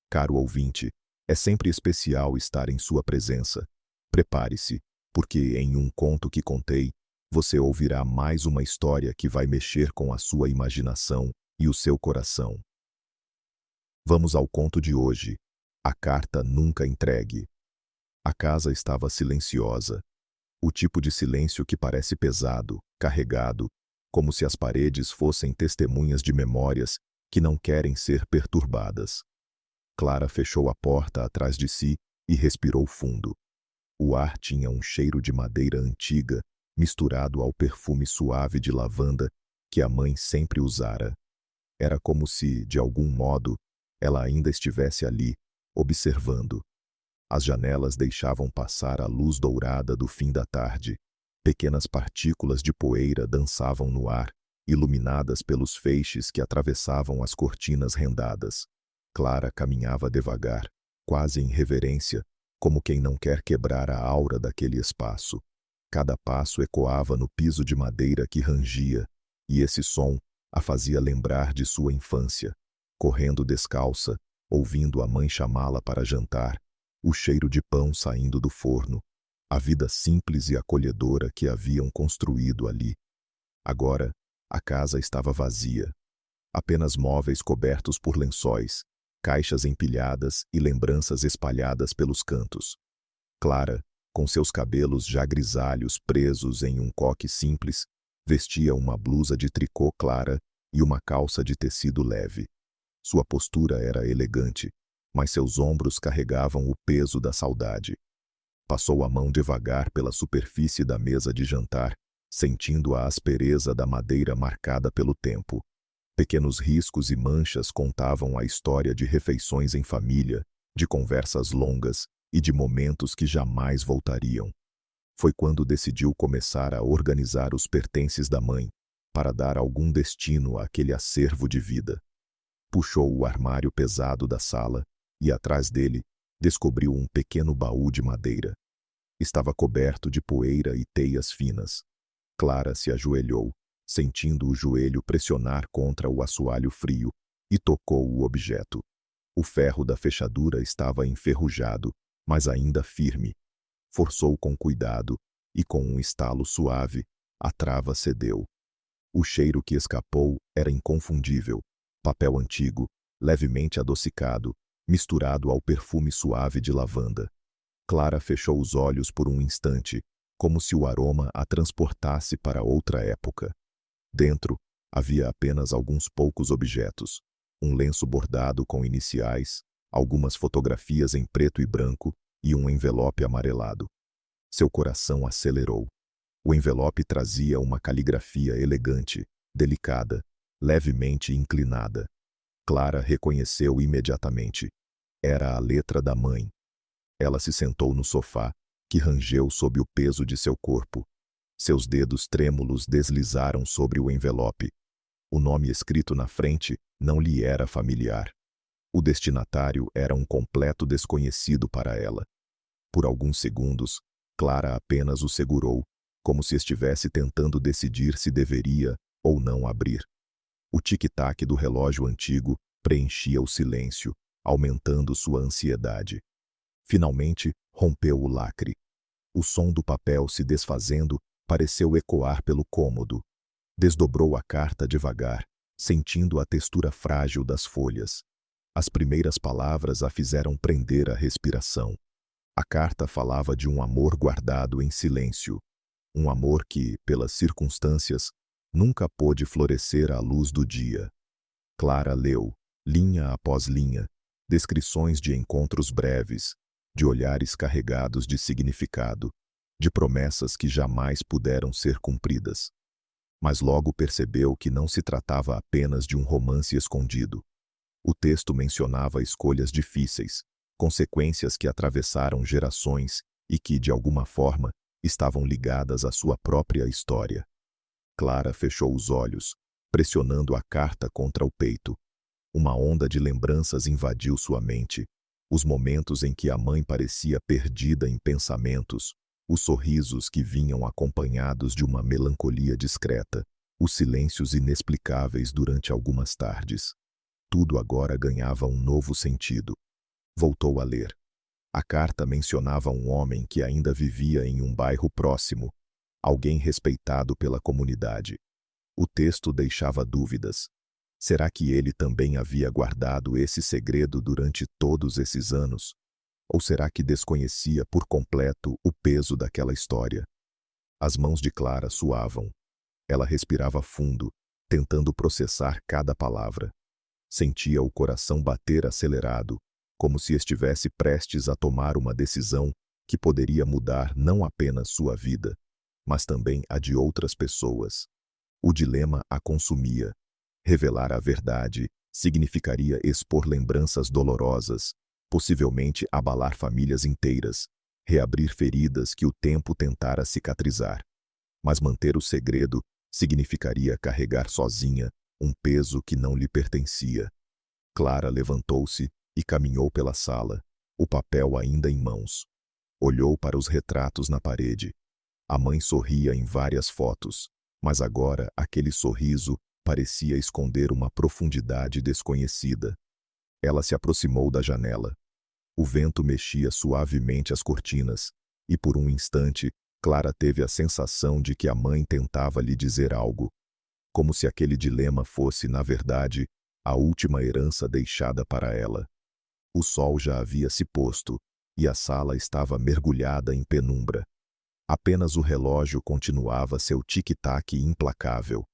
Caro ouvinte, é sempre especial estar em sua presença. Prepare-se, porque em um conto que contei, você ouvirá mais uma história que vai mexer com a sua imaginação e o seu coração. Vamos ao conto de hoje. A carta nunca entregue. A casa estava silenciosa. O tipo de silêncio que parece pesado, carregado, como se as paredes fossem testemunhas de memórias que não querem ser perturbadas. Clara fechou a porta atrás de si e respirou fundo. O ar tinha um cheiro de madeira antiga, misturado ao perfume suave de lavanda que a mãe sempre usara. Era como se, de algum modo, ela ainda estivesse ali, observando. As janelas deixavam passar a luz dourada do fim da tarde. Pequenas partículas de poeira dançavam no ar, iluminadas pelos feixes que atravessavam as cortinas rendadas. Clara caminhava devagar, quase em reverência, como quem não quer quebrar a aura daquele espaço. Cada passo ecoava no piso de madeira que rangia, e esse som a fazia lembrar de sua infância. Correndo descalça, ouvindo a mãe chamá-la para jantar, o cheiro de pão saindo do forno, a vida simples e acolhedora que haviam construído ali. Agora, a casa estava vazia. Apenas móveis cobertos por lençóis, caixas empilhadas e lembranças espalhadas pelos cantos. Clara, com seus cabelos já grisalhos presos em um coque simples, vestia uma blusa de tricô clara e uma calça de tecido leve. Sua postura era elegante, mas seus ombros carregavam o peso da saudade. Passou a mão devagar pela superfície da mesa de jantar, sentindo a aspereza da madeira marcada pelo tempo. Pequenos riscos e manchas contavam a história de refeições em família, de conversas longas e de momentos que jamais voltariam. Foi quando decidiu começar a organizar os pertences da mãe, para dar algum destino àquele acervo de vida. Puxou o armário pesado da sala e, atrás dele, descobriu um pequeno baú de madeira. Estava coberto de poeira e teias finas. Clara se ajoelhou, sentindo o joelho pressionar contra o assoalho frio, e tocou o objeto. O ferro da fechadura estava enferrujado, mas ainda firme. Forçou com cuidado, e com um estalo suave, a trava cedeu. O cheiro que escapou era inconfundível. Papel antigo, levemente adocicado, misturado ao perfume suave de lavanda. Clara fechou os olhos por um instante, como se o aroma a transportasse para outra época. Dentro, havia apenas alguns poucos objetos. Um lenço bordado com iniciais, algumas fotografias em preto e branco e um envelope amarelado. Seu coração acelerou. O envelope trazia uma caligrafia elegante, delicada, levemente inclinada. Clara reconheceu imediatamente. Era a letra da mãe. Ela se sentou no sofá, que rangeu sob o peso de seu corpo. Seus dedos trêmulos deslizaram sobre o envelope. O nome escrito na frente não lhe era familiar. O destinatário era um completo desconhecido para ela. Por alguns segundos, Clara apenas o segurou, como se estivesse tentando decidir se deveria ou não abrir. O tic-tac do relógio antigo preenchia o silêncio, aumentando sua ansiedade. Finalmente, rompeu o lacre. O som do papel se desfazendo pareceu ecoar pelo cômodo. Desdobrou a carta devagar, sentindo a textura frágil das folhas. As primeiras palavras a fizeram prender a respiração. A carta falava de um amor guardado em silêncio. Um amor que, pelas circunstâncias, nunca pôde florescer à luz do dia. Clara leu, linha após linha, descrições de encontros breves, de olhares carregados de significado, de promessas que jamais puderam ser cumpridas. Mas logo percebeu que não se tratava apenas de um romance escondido. O texto mencionava escolhas difíceis, consequências que atravessaram gerações e que, de alguma forma, estavam ligadas à sua própria história. Clara fechou os olhos, pressionando a carta contra o peito. Uma onda de lembranças invadiu sua mente. Os momentos em que a mãe parecia perdida em pensamentos, os sorrisos que vinham acompanhados de uma melancolia discreta, os silêncios inexplicáveis durante algumas tardes. Tudo agora ganhava um novo sentido. Voltou a ler. A carta mencionava um homem que ainda vivia em um bairro próximo, alguém respeitado pela comunidade. O texto deixava dúvidas. Será que ele também havia guardado esse segredo durante todos esses anos? Ou será que desconhecia por completo o peso daquela história? As mãos de Clara suavam. Ela respirava fundo, tentando processar cada palavra. Sentia o coração bater acelerado, como se estivesse prestes a tomar uma decisão que poderia mudar não apenas sua vida, mas também a de outras pessoas. O dilema a consumia. Revelar a verdade significaria expor lembranças dolorosas, possivelmente abalar famílias inteiras, reabrir feridas que o tempo tentara cicatrizar. Mas manter o segredo significaria carregar sozinha um peso que não lhe pertencia. Clara levantou-se e caminhou pela sala, o papel ainda em mãos. Olhou para os retratos na parede. A mãe sorria em várias fotos, mas agora aquele sorriso parecia esconder uma profundidade desconhecida. Ela se aproximou da janela. O vento mexia suavemente as cortinas, e por um instante, Clara teve a sensação de que a mãe tentava lhe dizer algo, como se aquele dilema fosse, na verdade, a última herança deixada para ela. O sol já havia se posto, e a sala estava mergulhada em penumbra. Apenas o relógio continuava seu tic-tac implacável.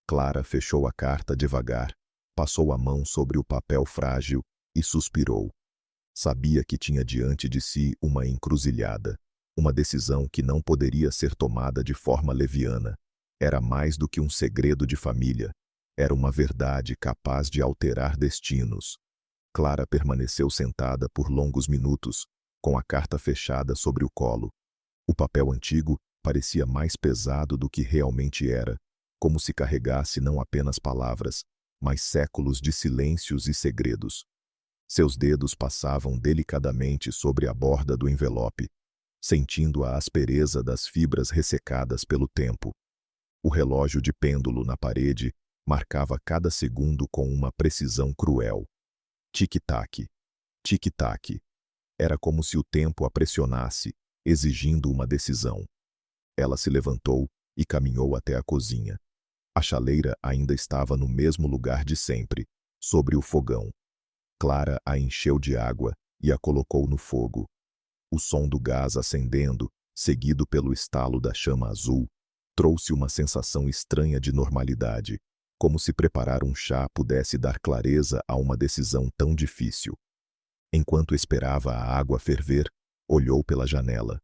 Clara fechou a carta devagar, passou a mão sobre o papel frágil e suspirou. Sabia que tinha diante de si uma encruzilhada, uma decisão que não poderia ser tomada de forma leviana. Era mais do que um segredo de família. Era uma verdade capaz de alterar destinos. Clara permaneceu sentada por longos minutos, com a carta fechada sobre o colo. O papel antigo parecia mais pesado do que realmente era, como se carregasse não apenas palavras, mas séculos de silêncios e segredos. Seus dedos passavam delicadamente sobre a borda do envelope, sentindo a aspereza das fibras ressecadas pelo tempo. O relógio de pêndulo na parede marcava cada segundo com uma precisão cruel. Tic-tac, tic-tac. Era como se o tempo a pressionasse, exigindo uma decisão. Ela se levantou e caminhou até a cozinha. A chaleira ainda estava no mesmo lugar de sempre, sobre o fogão. Clara a encheu de água e a colocou no fogo. O som do gás acendendo, seguido pelo estalo da chama azul, trouxe uma sensação estranha de normalidade, como se preparar um chá pudesse dar clareza a uma decisão tão difícil. Enquanto esperava a água ferver, olhou pela janela.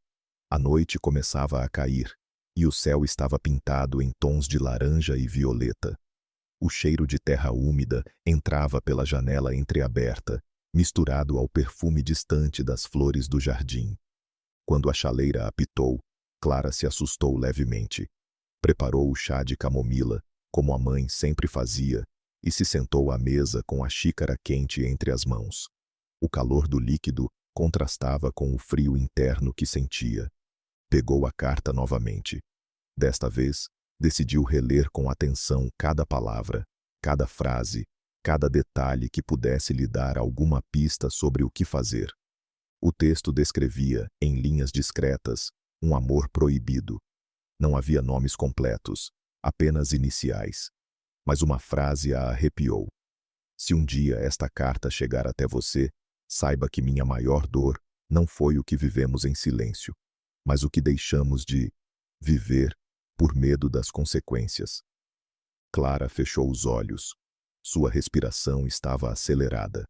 A noite começava a cair, e o céu estava pintado em tons de laranja e violeta. O cheiro de terra úmida entrava pela janela entreaberta, misturado ao perfume distante das flores do jardim. Quando a chaleira apitou, Clara se assustou levemente. Preparou o chá de camomila, como a mãe sempre fazia, e se sentou à mesa com a xícara quente entre as mãos. O calor do líquido contrastava com o frio interno que sentia. Pegou a carta novamente. Desta vez, decidiu reler com atenção cada palavra, cada frase, cada detalhe que pudesse lhe dar alguma pista sobre o que fazer. O texto descrevia, em linhas discretas, um amor proibido. Não havia nomes completos, apenas iniciais. Mas uma frase a arrepiou. Se um dia esta carta chegar até você, saiba que minha maior dor não foi o que vivemos em silêncio, mas o que deixamos de viver por medo das consequências. Clara fechou os olhos. Sua respiração estava acelerada.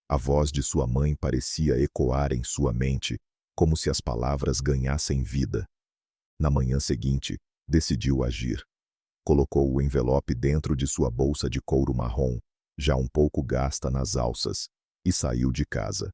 A voz de sua mãe parecia ecoar em sua mente, como se as palavras ganhassem vida. Na manhã seguinte, decidiu agir. Colocou o envelope dentro de sua bolsa de couro marrom, já um pouco gasta nas alças, e saiu de casa.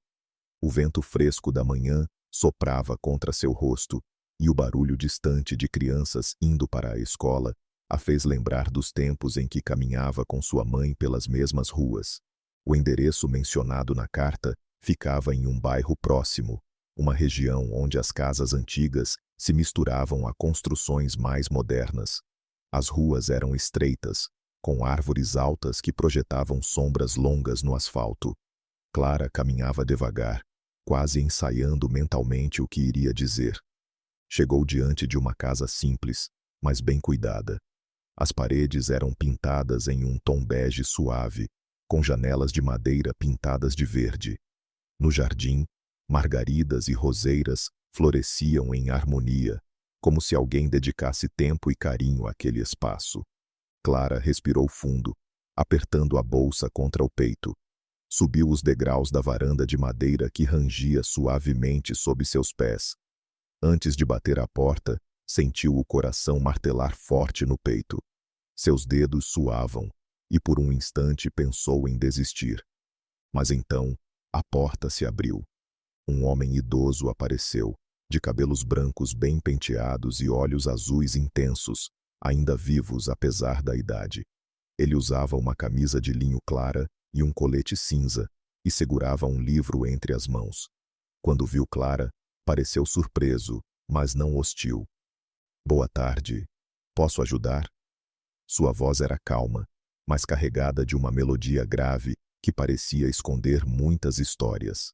O vento fresco da manhã soprava contra seu rosto, e o barulho distante de crianças indo para a escola a fez lembrar dos tempos em que caminhava com sua mãe pelas mesmas ruas. O endereço mencionado na carta ficava em um bairro próximo, uma região onde as casas antigas se misturavam a construções mais modernas. As ruas eram estreitas, com árvores altas que projetavam sombras longas no asfalto. Clara caminhava devagar, quase ensaiando mentalmente o que iria dizer. Chegou diante de uma casa simples, mas bem cuidada. As paredes eram pintadas em um tom bege suave, com janelas de madeira pintadas de verde. No jardim, margaridas e roseiras floresciam em harmonia, como se alguém dedicasse tempo e carinho àquele espaço. Clara respirou fundo, apertando a bolsa contra o peito. Subiu os degraus da varanda de madeira que rangia suavemente sob seus pés. Antes de bater à porta, sentiu o coração martelar forte no peito. Seus dedos suavam, e por um instante pensou em desistir. Mas então, a porta se abriu. Um homem idoso apareceu, de cabelos brancos bem penteados e olhos azuis intensos, ainda vivos apesar da idade. Ele usava uma camisa de linho clara e um colete cinza, e segurava um livro entre as mãos. Quando viu Clara, pareceu surpreso, mas não hostil. "Boa tarde. Posso ajudar?" Sua voz era calma, mas carregada de uma melodia grave que parecia esconder muitas histórias.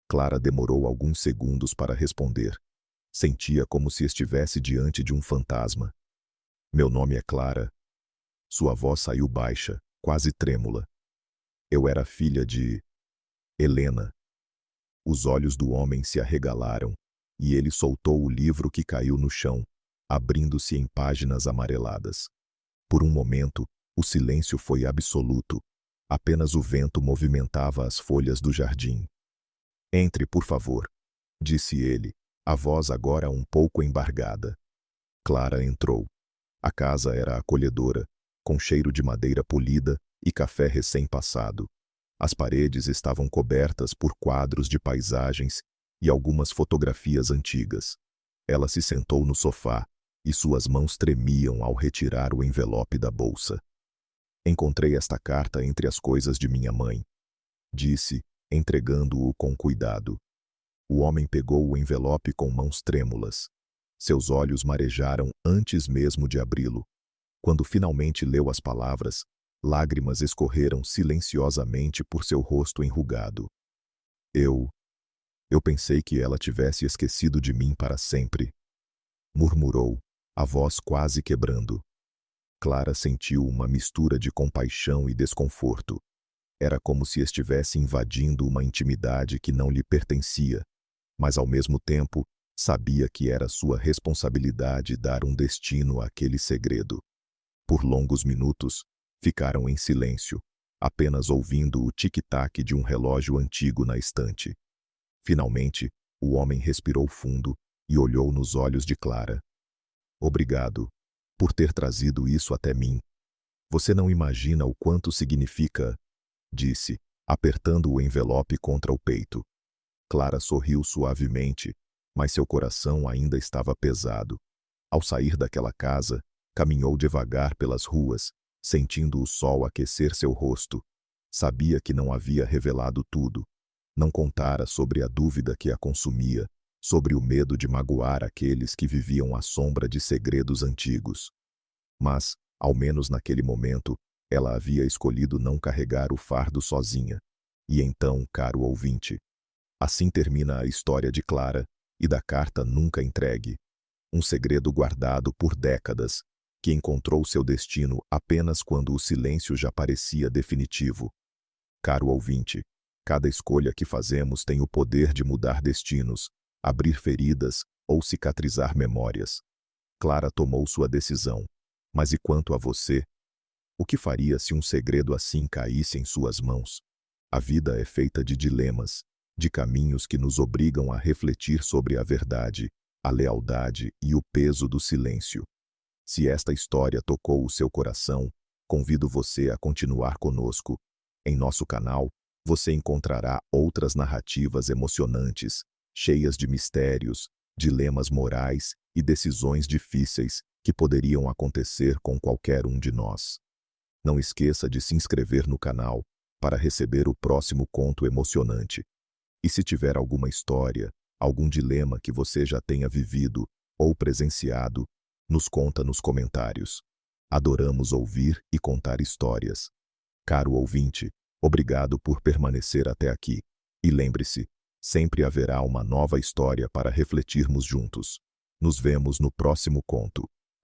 Clara demorou alguns segundos para responder. Sentia como se estivesse diante de um fantasma. "Meu nome é Clara." Sua voz saiu baixa, quase trêmula. "Eu era filha de Helena." Os olhos do homem se arregalaram, e ele soltou o livro que caiu no chão, abrindo-se em páginas amareladas. Por um momento, o silêncio foi absoluto. Apenas o vento movimentava as folhas do jardim. "Entre, por favor", disse ele, a voz agora um pouco embargada. Clara entrou. A casa era acolhedora, com cheiro de madeira polida e café recém-passado. As paredes estavam cobertas por quadros de paisagens e algumas fotografias antigas. Ela se sentou no sofá, e suas mãos tremiam ao retirar o envelope da bolsa. "Encontrei esta carta entre as coisas de minha mãe", disse, entregando-o com cuidado. O homem pegou o envelope com mãos trêmulas. Seus olhos marejaram antes mesmo de abri-lo. Quando finalmente leu as palavras, lágrimas escorreram silenciosamente por seu rosto enrugado. Eu pensei que ela tivesse esquecido de mim para sempre", murmurou, a voz quase quebrando. Clara sentiu uma mistura de compaixão e desconforto. Era como se estivesse invadindo uma intimidade que não lhe pertencia, mas ao mesmo tempo sabia que era sua responsabilidade dar um destino àquele segredo. Por longos minutos, ficaram em silêncio, apenas ouvindo o tic-tac de um relógio antigo na estante. Finalmente, o homem respirou fundo e olhou nos olhos de Clara. "Obrigado por ter trazido isso até mim. Você não imagina o quanto significa", disse, apertando o envelope contra o peito. Clara sorriu suavemente, mas seu coração ainda estava pesado. Ao sair daquela casa, caminhou devagar pelas ruas, sentindo o sol aquecer seu rosto. Sabia que não havia revelado tudo. Não contara sobre a dúvida que a consumia, sobre o medo de magoar aqueles que viviam à sombra de segredos antigos. Mas, ao menos naquele momento, ela havia escolhido não carregar o fardo sozinha. E então, caro ouvinte, assim termina a história de Clara e da carta nunca entregue. Um segredo guardado por décadas, que encontrou seu destino apenas quando o silêncio já parecia definitivo. Caro ouvinte, cada escolha que fazemos tem o poder de mudar destinos, abrir feridas ou cicatrizar memórias. Clara tomou sua decisão. Mas e quanto a você? O que faria se um segredo assim caísse em suas mãos? A vida é feita de dilemas, de caminhos que nos obrigam a refletir sobre a verdade, a lealdade e o peso do silêncio. Se esta história tocou o seu coração, convido você a continuar conosco. Em nosso canal, você encontrará outras narrativas emocionantes, cheias de mistérios, dilemas morais e decisões difíceis que poderiam acontecer com qualquer um de nós. Não esqueça de se inscrever no canal para receber o próximo conto emocionante. E se tiver alguma história, algum dilema que você já tenha vivido ou presenciado, nos conta nos comentários. Adoramos ouvir e contar histórias. Caro ouvinte, Obrigado por permanecer até aqui. E lembre-se, sempre haverá uma nova história para refletirmos juntos. Nos vemos no próximo conto.